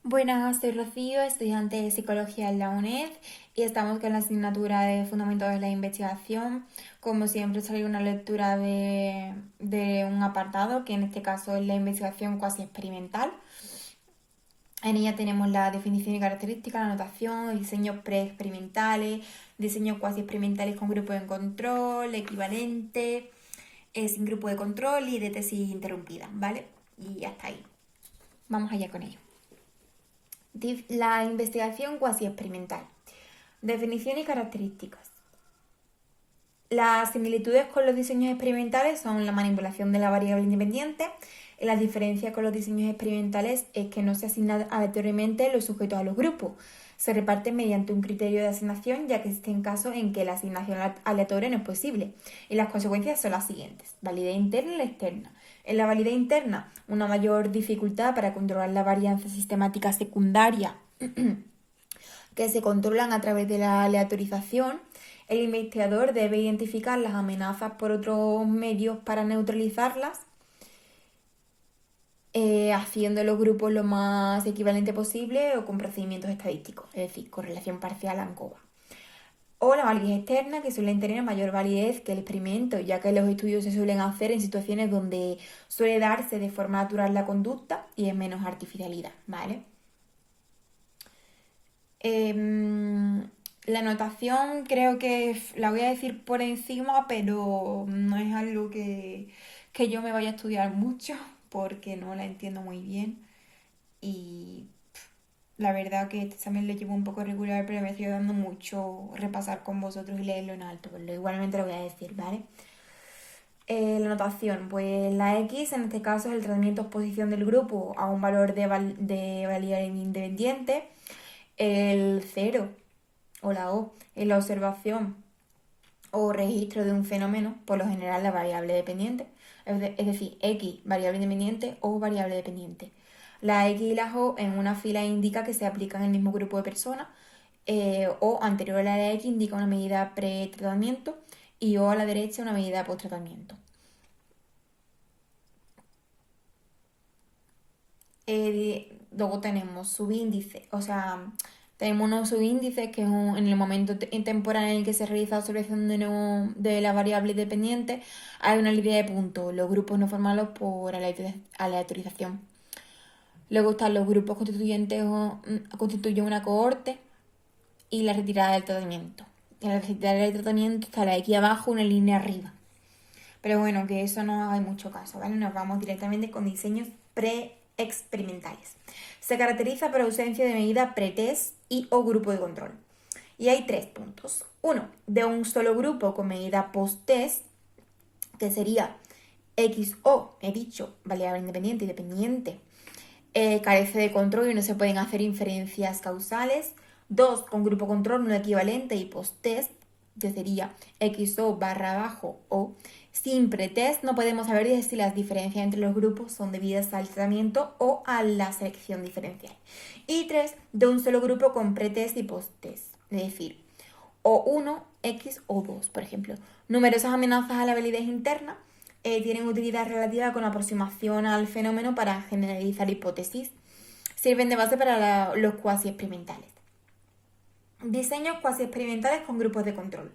Buenas, soy Rocío, estudiante de Psicología en la UNED y estamos con la asignatura de Fundamentos de la Investigación. Como siempre, salió una lectura de un apartado, que en este caso es la investigación cuasi experimental. En ella tenemos la definición y características, la anotación, diseños preexperimentales, diseños cuasi experimentales con grupo de control, equivalente, sin grupo de control y de tesis interrumpida, ¿vale? Y hasta ahí. Vamos allá con ello. La investigación cuasi experimental. Definición y características. Las similitudes con los diseños experimentales son la manipulación de la variable independiente. Las diferencias con los diseños experimentales es que no se asignan aleatoriamente los sujetos a los grupos. Se reparten mediante un criterio de asignación, ya que existen casos en que la asignación aleatoria no es posible. Y las consecuencias son las siguientes: validez interna y la externa. En la validez interna, una mayor dificultad para controlar la varianza sistemática secundaria que se controlan a través de la aleatorización. El investigador debe identificar las amenazas por otros medios para neutralizarlas, haciendo los grupos lo más equivalente posible o con procedimientos estadísticos, es decir, correlación parcial ANCOVA. O la validez externa, que suele tener mayor validez que el experimento, ya que los estudios se suelen hacer en situaciones donde suele darse de forma natural la conducta y es menos artificialidad, ¿vale? La notación creo que la voy a decir por encima, pero no es algo que yo me vaya a estudiar mucho porque no la entiendo muy bien. Y la verdad que este examen lo llevo un poco regular, pero me estoy dando mucho repasar con vosotros y leerlo en alto. Pero igualmente lo voy a decir, ¿vale? La notación, pues la X en este caso es el tratamiento de exposición del grupo a un valor de validez independiente. El 0 o la O es la observación o registro de un fenómeno, por lo general la variable dependiente, es decir, X, variable independiente o variable dependiente. La X y la O en una fila indica que se aplican en el mismo grupo de personas, o anterior a la X indica una medida pre-tratamiento y O a la derecha una medida post-tratamiento. Luego tenemos subíndice, o sea, tenemos unos subíndices que es en el momento temporal en el que se realiza la observación de la variable dependiente, hay una línea de puntos, los grupos no formados por aleatorización. Luego están los grupos constituyentes constituyen una cohorte y la retirada del tratamiento. En la retirada del tratamiento está la X abajo, una línea arriba. Pero bueno, que eso no hay mucho caso, ¿vale? Nos vamos directamente con diseños preexperimentales. Se caracteriza por ausencia de medida pretest y o grupo de control. Y hay 3 puntos. Uno, de un solo grupo con medida post-test, que sería XO, he dicho, variable independiente y dependiente. Carece de control y no se pueden hacer inferencias causales. 2, con grupo control no equivalente y post-test, que sería XO barra abajo o sin pretest, no podemos saber si las diferencias entre los grupos son debidas al tratamiento o a la selección diferencial. Y 3, de un solo grupo con pretest y post-test, es decir, O1, X o 2, por ejemplo. Numerosas amenazas a la validez interna tienen utilidad relativa con aproximación al fenómeno para generalizar hipótesis. Sirven de base para los cuasi experimentales. Diseños cuasi experimentales con grupos de control.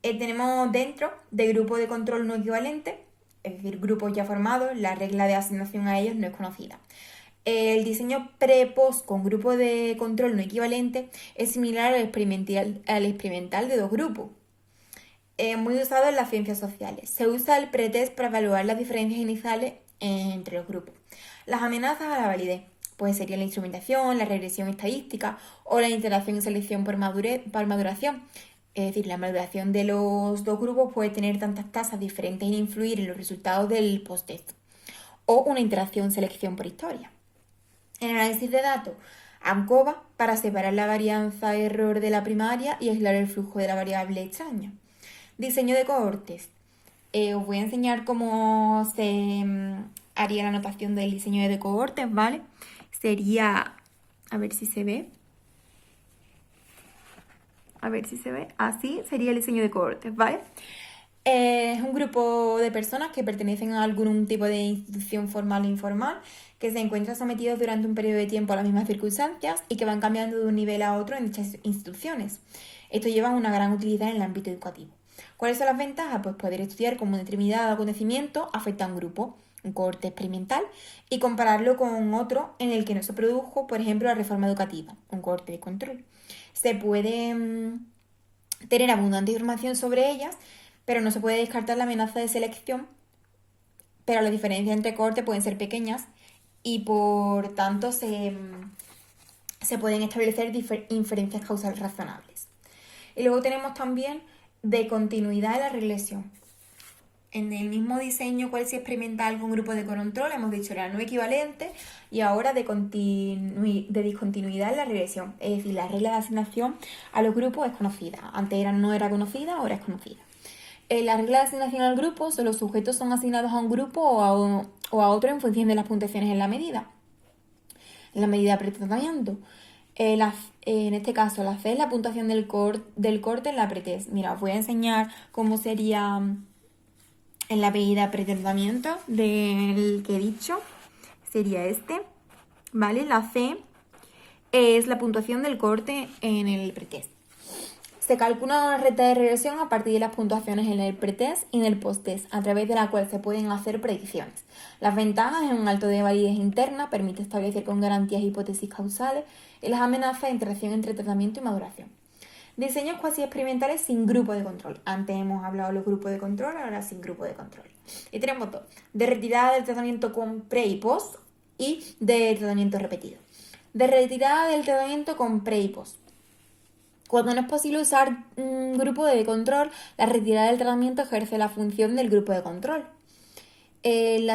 Tenemos dentro de grupo de control no equivalente, es decir, grupos ya formados, la regla de asignación a ellos no es conocida. El diseño pre-post con grupo de control no equivalente es similar al experimental de dos grupos. Muy usado en las ciencias sociales. Se usa el pretest para evaluar las diferencias iniciales entre los grupos. Las amenazas a la validez, pues sería la instrumentación, la regresión estadística o la interacción y selección por maduración. Es decir, la maduración de los dos grupos puede tener tantas tasas diferentes e influir en los resultados del post-test. O una interacción selección por historia. En análisis de datos, ANCOVA para separar la varianza error de la primaria y aislar el flujo de la variable extraña. Diseño de cohortes. Os voy a enseñar cómo se haría la anotación del diseño de cohortes, ¿vale? Sería, a ver si se ve. A ver si se ve. Así sería el diseño de cohortes, ¿vale? Es un grupo de personas que pertenecen a algún tipo de institución formal o informal, que se encuentran sometidos durante un periodo de tiempo a las mismas circunstancias y que van cambiando de un nivel a otro en dichas instituciones. Esto lleva a una gran utilidad en el ámbito educativo. ¿Cuáles son las ventajas? Pues poder estudiar cómo un determinado acontecimiento afecta a un grupo, un cohorte experimental, y compararlo con otro en el que no se produjo, por ejemplo, la reforma educativa, un cohorte de control. Se puede tener abundante información sobre ellas, pero no se puede descartar la amenaza de selección, pero las diferencias entre cohortes pueden ser pequeñas y por tanto se pueden establecer inferencias causales razonables. Y luego tenemos también de continuidad de la regresión. En el mismo diseño cual se experimenta algún grupo de control, hemos dicho era no equivalente, y ahora de discontinuidad en la regresión. Es decir, la regla de asignación a los grupos es conocida. Antes no era conocida, ahora es conocida. La regla de asignación al grupo, los sujetos son asignados a un grupo o a otro en función de las puntuaciones en la medida de pretratamiento. En este caso, la C es la puntuación del corte en la pretest. Mira, os voy a enseñar cómo sería en la medida pretratamiento del que he dicho. Sería este, ¿vale? La C es la puntuación del corte en el pretest. Se calcula una recta de regresión a partir de las puntuaciones en el pretest y en el posttest, a través de la cual se pueden hacer predicciones. Las ventajas es un alto de validez interna, permite establecer con garantías hipótesis causales, y las amenazas de interacción entre tratamiento y maduración. Diseños cuasi experimentales sin grupo de control. Antes hemos hablado de los grupos de control, ahora sin grupo de control. Y tenemos dos, de retirada del tratamiento con pre y post y de tratamiento repetido. De retirada del tratamiento con pre y post. Cuando no es posible usar un grupo de control, la retirada del tratamiento ejerce la función del grupo de control. Hay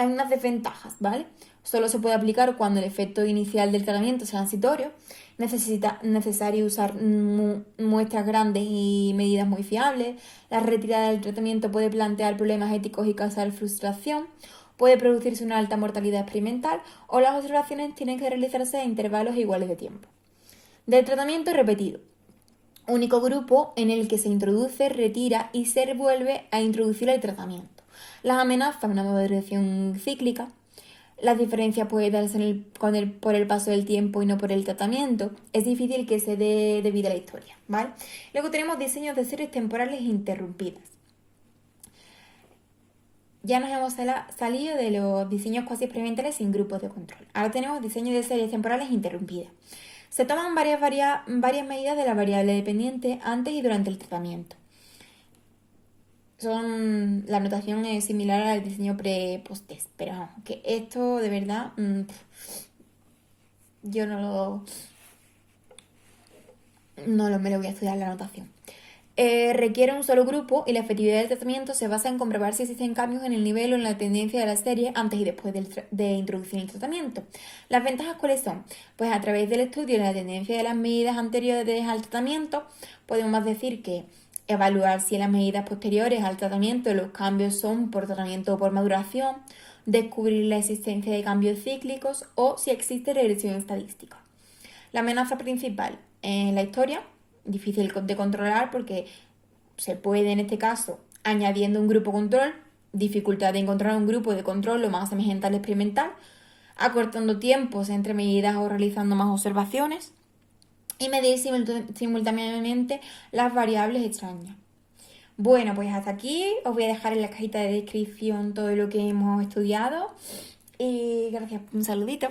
unas desventajas, ¿vale? Solo se puede aplicar cuando el efecto inicial del tratamiento es transitorio. Necesario usar muestras grandes y medidas muy fiables. La retirada del tratamiento puede plantear problemas éticos y causar frustración. Puede producirse una alta mortalidad experimental o las observaciones tienen que realizarse a intervalos iguales de tiempo. Del tratamiento repetido. Único grupo en el que se introduce, retira y se vuelve a introducir el tratamiento. Las amenazas, una maduración cíclica. Las diferencias pueden darse por el paso del tiempo y no por el tratamiento. Es difícil que se dé debido a la historia, ¿vale? Luego tenemos diseños de series temporales interrumpidas. Ya nos hemos salido de los diseños cuasi experimentales sin grupos de control. Ahora tenemos diseños de series temporales interrumpidas. Se toman varias medidas de la variable dependiente antes y durante el tratamiento. La notación es similar al diseño pre-post-test, pero que esto de verdad yo no me lo voy a estudiar la notación. Requiere un solo grupo y la efectividad del tratamiento se basa en comprobar si existen cambios en el nivel o en la tendencia de la serie antes y después de introducción y tratamiento. ¿Las ventajas cuáles son? Pues a través del estudio de la tendencia de las medidas anteriores al tratamiento, podemos decir que evaluar si en las medidas posteriores al tratamiento los cambios son por tratamiento o por maduración, descubrir la existencia de cambios cíclicos o si existe regresión estadística. La amenaza principal en la historia, difícil de controlar porque se puede en este caso añadiendo un grupo control, dificultad de encontrar un grupo de control lo más semejante al experimental, acortando tiempos entre medidas o realizando más observaciones y medir simultáneamente las variables extrañas. Bueno, pues hasta aquí os voy a dejar en la cajita de descripción todo lo que hemos estudiado y gracias, un saludito.